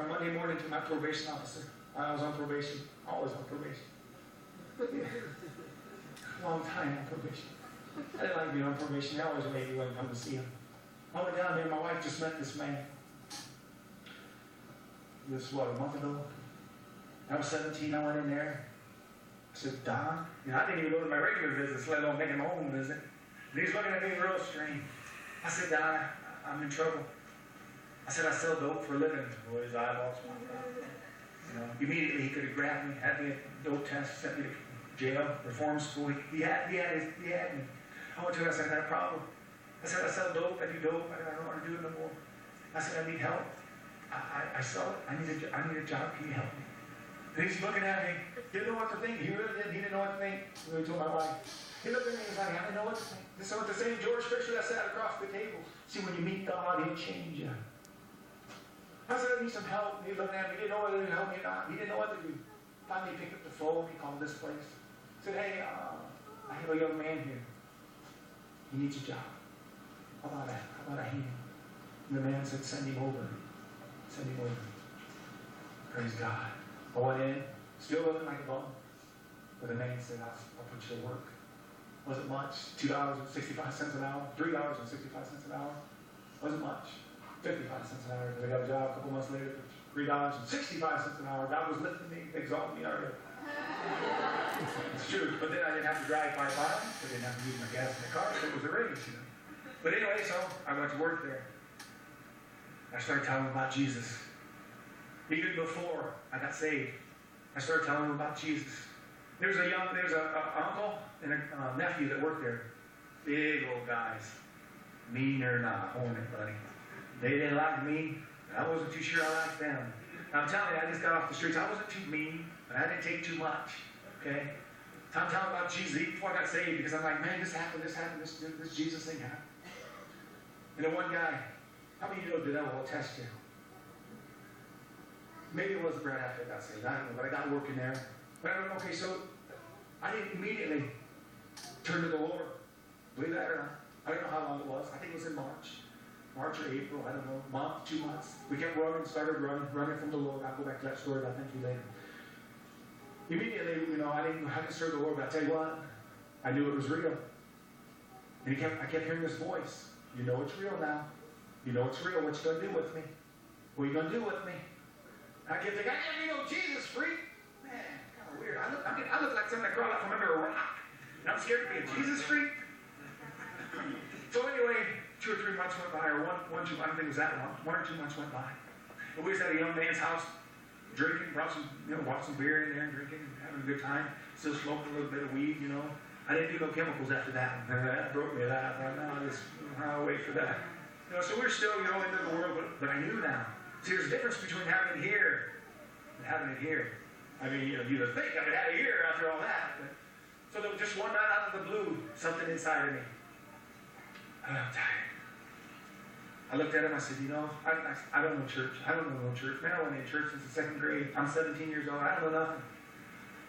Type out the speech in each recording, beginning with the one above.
Monday morning to my probation officer. I was on probation, always on probation. Long time on probation. I didn't like being on probation. They always made me when I come to see him. I went down there, my wife just met this man. This, what, a month ago? I was 17, I went in there. I said, Don, I didn't even go to my regular visits, let alone making my own visit. And he's looking at me real strange. I said, Don, I'm in trouble. I said, I sell dope for a living. Boy, his eyeballs went up. Immediately he could have grabbed me, had me at dope test, sent me to jail, reform school. He had me. I went to him, I said, I got a problem. I said, I sell dope, I do dope, I don't want to do it no more. I said, I need help. I sell it, I need a job, can you help me? And he's looking at me, didn't know what to think. He really didn't, he didn't know what to think. So he told my wife. He looked at me and he's like, I didn't know what to think. This is what the same George Fisher that sat across the table. See, when you meet God, he'll change you. I said, I need some help. And he looked at me, he didn't know whether to help me or not. He didn't know what to do. Finally, he picked up the phone, he called this place. Said, hey, I have a young man here. He needs a job. How about I hand him? And the man said, send him over. Send him over. Praise God. I went in, still looking like a bum. But the man said, I'll put you to work. Wasn't much. $2.65 an hour. $3.65 an hour. Wasn't much. 55 cents an hour. I got a job a couple months later for $3.65 an hour. God was lifting me, exalting me already. It's true. But then I didn't have to drive 5 miles. I didn't have to use my gas in the car. So it was a raise, But anyway, so I went to work there. I started telling him about Jesus. Even before I got saved, I started telling him about Jesus. There's a uncle and a nephew that worked there. Big old guys. Mean or not, own it, buddy. They didn't like me, and I wasn't too sure I liked them. I'm telling you, I just got off the streets. I wasn't too mean, but I didn't take too much. Okay? I'm telling about Jesus before I got saved, because I'm like, man, this happened, this Jesus thing happened. And then one guy, how many of you know the devil will test you? Maybe it was right after I got saved. I don't know, but I got working there. But I don't know, okay, so I didn't immediately turn to the Lord. Believe that or not. I don't know how long it was. I think it was in March or April, I don't know, month, 2 months. We kept started running from the Lord. I'll go back to that story, but I'll thank you later. Immediately, I didn't serve the Lord, but I tell you what, I knew it was real. And I kept hearing this voice. You know it's real now. You know it's real. What you going to do with me? What are you going to do with me? And I kept thinking, Jesus, freak. Man, kind of weird. I look like something that crawled out from under a rock. And I'm scared to be a Jesus freak. So anyway, 2 or 3 months went by, or one, 2, I don't think it was that long. 1 or 2 months went by. And we was at a young man's house, drinking, brought some beer in there, drinking, having a good time. Still smoking a little bit of weed, I didn't do no chemicals after that. That broke me. That I thought, no, I'll wait for that. So we're still, into the world, but I knew now. See, there's a difference between having it here and having it here. I mean, you'd think I would have it here after all that. But, so there was just one night out of the blue, something inside of me. I'm tired. I looked at him, I said, I don't know church. I don't know no church. Man, I went in church since the 2nd grade. I'm 17 years old. I don't know nothing.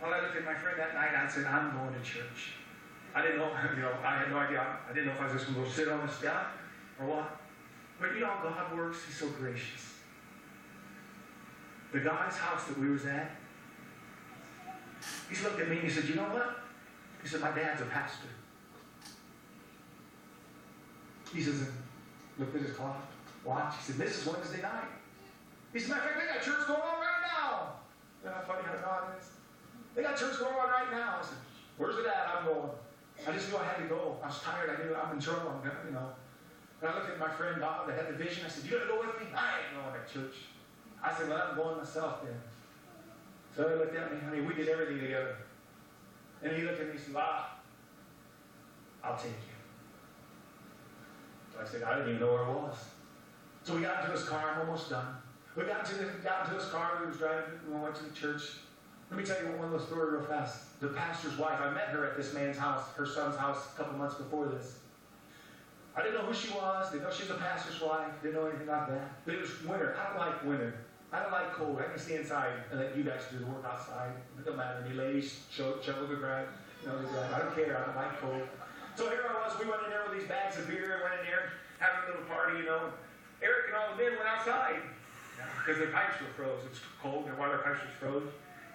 Well, I looked at my friend that night, I said, I'm going to church. I didn't know, I had no idea. I didn't know if I was just going to go sit on the step or what. But God works. He's so gracious. The guy's house that we was at, he looked at me and he said, you know what? He said, my dad's a pastor. He says, looked at his clock, watch. He said, this is Wednesday night. He said, matter of fact, they got church going on right now. Isn't that funny how God is? They got church going on right now. I said, where's it at? I'm going. I just knew I had to go. I was tired. I knew I'm in trouble. And I looked at my friend Bob that had the vision. I said, you going to go with me? I ain't going to church. I said, well, I'm going myself then. So he looked at me. We did everything together. And he looked at me and said, I'll take you. So I said, I didn't even know where I was. So we got into his car. I'm almost done. We got into his car. We was driving. We went to the church. Let me tell you one little story real fast. The pastor's wife, I met her at this man's house, her son's house, a couple months before this. I didn't know who she was. Didn't know she was a pastor's wife. Didn't know anything like that. But it was winter. I don't like winter. I don't like cold. I can stay inside and let you guys do the work outside. It don't matter. Any ladies shovel the grass. The grass. I don't care. I don't like cold. So here I was. We went in there with these bags of beer. Went in there having a little party. Eric and all the men went outside. because their pipes were froze. It was cold, their water pipes were froze.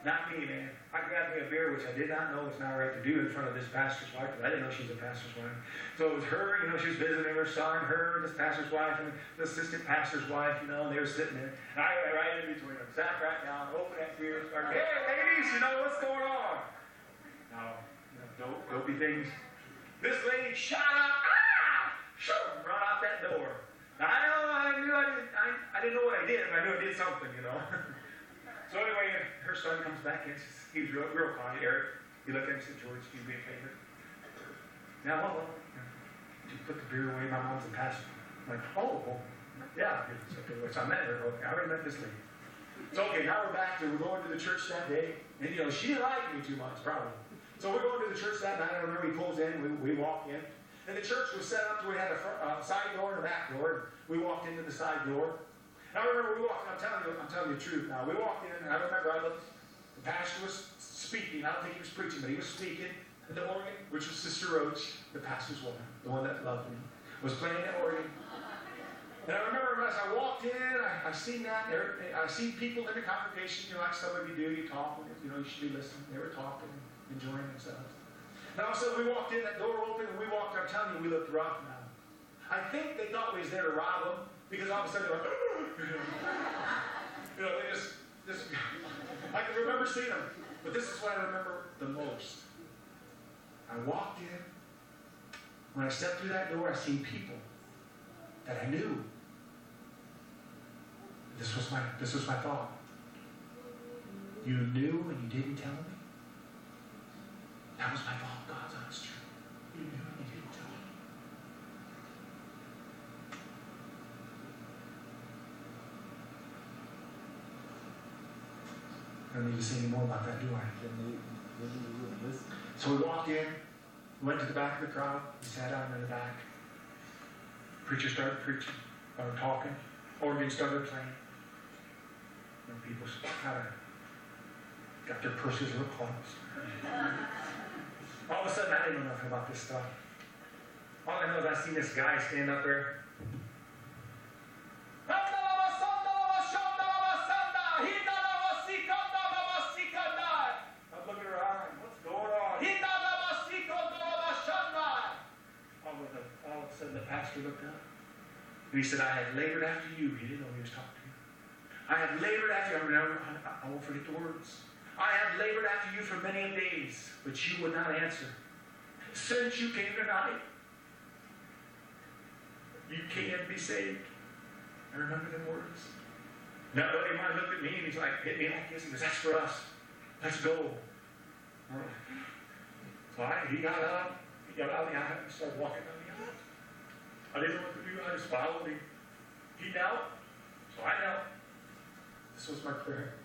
Not me, man. I grabbed me a beer, which I did not know was not right to do in front of this pastor's wife, because I didn't know she was a pastor's wife. So it was her, she was visiting her son, her, this pastor's wife, and the assistant pastor's wife, and they were sitting there. And I got right in between them, sat right down, opened that beer, started, hey, ladies, what's going on? Now, don't be things. This lady shot up, run out that door. Now, I didn't know what I did, but I knew I did something, So anyway, her son comes back in. He's real quiet, Eric. He looked at him and said, George, do me a favor. Now, what? You put the beer away. My mom's a pastor. I'm like, yeah. So I met her. Okay, I already met this lady. So, okay, now we're going to the church that day. And, she didn't like me too much, probably. So we're going to the church that night. I remember he pulls in. We walk in. And the church was set up to where we had a side door and a back door. We walked into the side door. And I remember we walked in. I'm telling you the truth now. We walked in, and I remember the pastor was speaking. I don't think he was preaching, but he was speaking. And the organ, which was Sister Roach, the pastor's woman, the one that loved me, was playing the organ. And I remember as I walked in, I seen that. I seen people in the congregation, like some of you do. You talk, you should be listening. They were talking, enjoying themselves. And all of a sudden, we walked in, that door opened, and we walked. I'm telling you, we looked rough now. I think they thought we was there to rob them, because all of a sudden they're like, they just I can remember seeing them. But this is what I remember the most. I walked in. When I stepped through that door, I seen people that I knew. This was my thought. You knew and you didn't tell me? That was my thought, God's honest truth. You knew and you didn't tell me. I don't need to say any more about that, do I? So we walked in, went to the back of the crowd, we sat down in the back. Preacher started preaching, started talking, organ started playing. And people kind of got their purses real close. All of a sudden, I didn't know nothing about this stuff. All I know is I seen this guy stand up there. Looked up. And he said, I have labored after you. He didn't know he was talking to me. I have labored after you. I won't forget the words. I have labored after you for many days, but you would not answer. Since you came tonight, you can't be saved. I remember them words. Now, buddy of mine looked at me and he's like, hit me like this. He goes, that's for us. Let's go. So he got up. He got out of the aisle and started walking down the aisle. I didn't know what to do. I just followed him. He knelt, so I knelt. This was my prayer.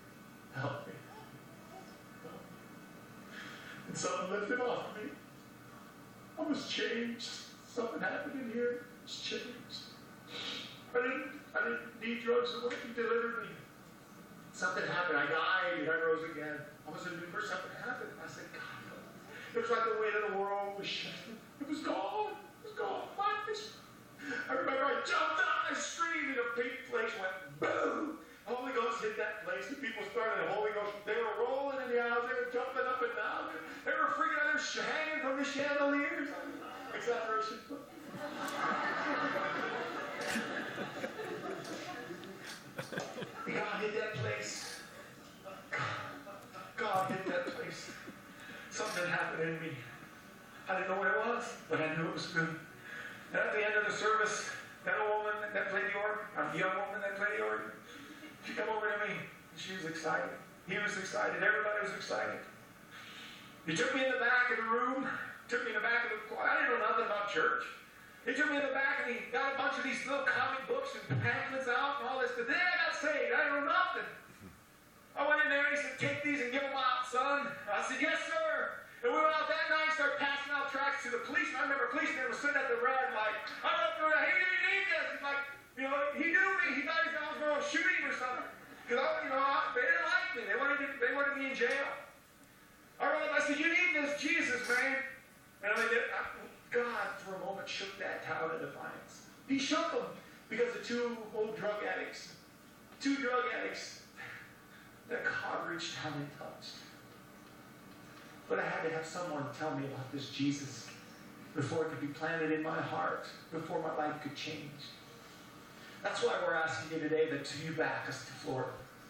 Help me. And something lifted off of me. I was changed. Something happened in here. I was changed. I didn't need drugs. The Lord delivered me. Something happened. I died and I rose again. I was a new person. Something happened. I said, God, it was like the weight of the world was shifted. It was gone. It was gone. I remember I jumped out, I screamed, and a big place went boom. The Holy Ghost hit that place. The people started, the Holy Ghost, they were rolling in the aisles, they were jumping up and down. They were freaking out, they were hanging from the chandeliers. Exaggeration. God hit that place. God hit that place. Something happened in me. I didn't know what it was, but I knew it was good. And at the end of the service, that old woman that played the organ, a young woman that played the organ, she come over to me, and she was excited. He was excited. Everybody was excited. He took me in the back of the room, took me in the back of the, I didn't know nothing about church. He took me in the back, and he got a bunch of these little comic books and pamphlets out and all this. But then I got saved. I didn't know nothing. I went in there, and he said, take these and give them out, son. I said, yes, sir. And we went out that night and started passing out tracts to the policeman. I remember a policeman was sitting at the red light. I'm up there, he didn't need this. He's like, he knew me. He thought I was going to shoot him or something. Because, they didn't like me. They wanted me in jail. I said, you need this Jesus, man. And God, for a moment, shook that town in defiance. He shook them because the two old drug addicts 2 drug addicts that God reached down and touched. But I had to have someone tell me about this Jesus before it could be planted in my heart, before my life could change. That's why we're asking you today that you back us to Florida.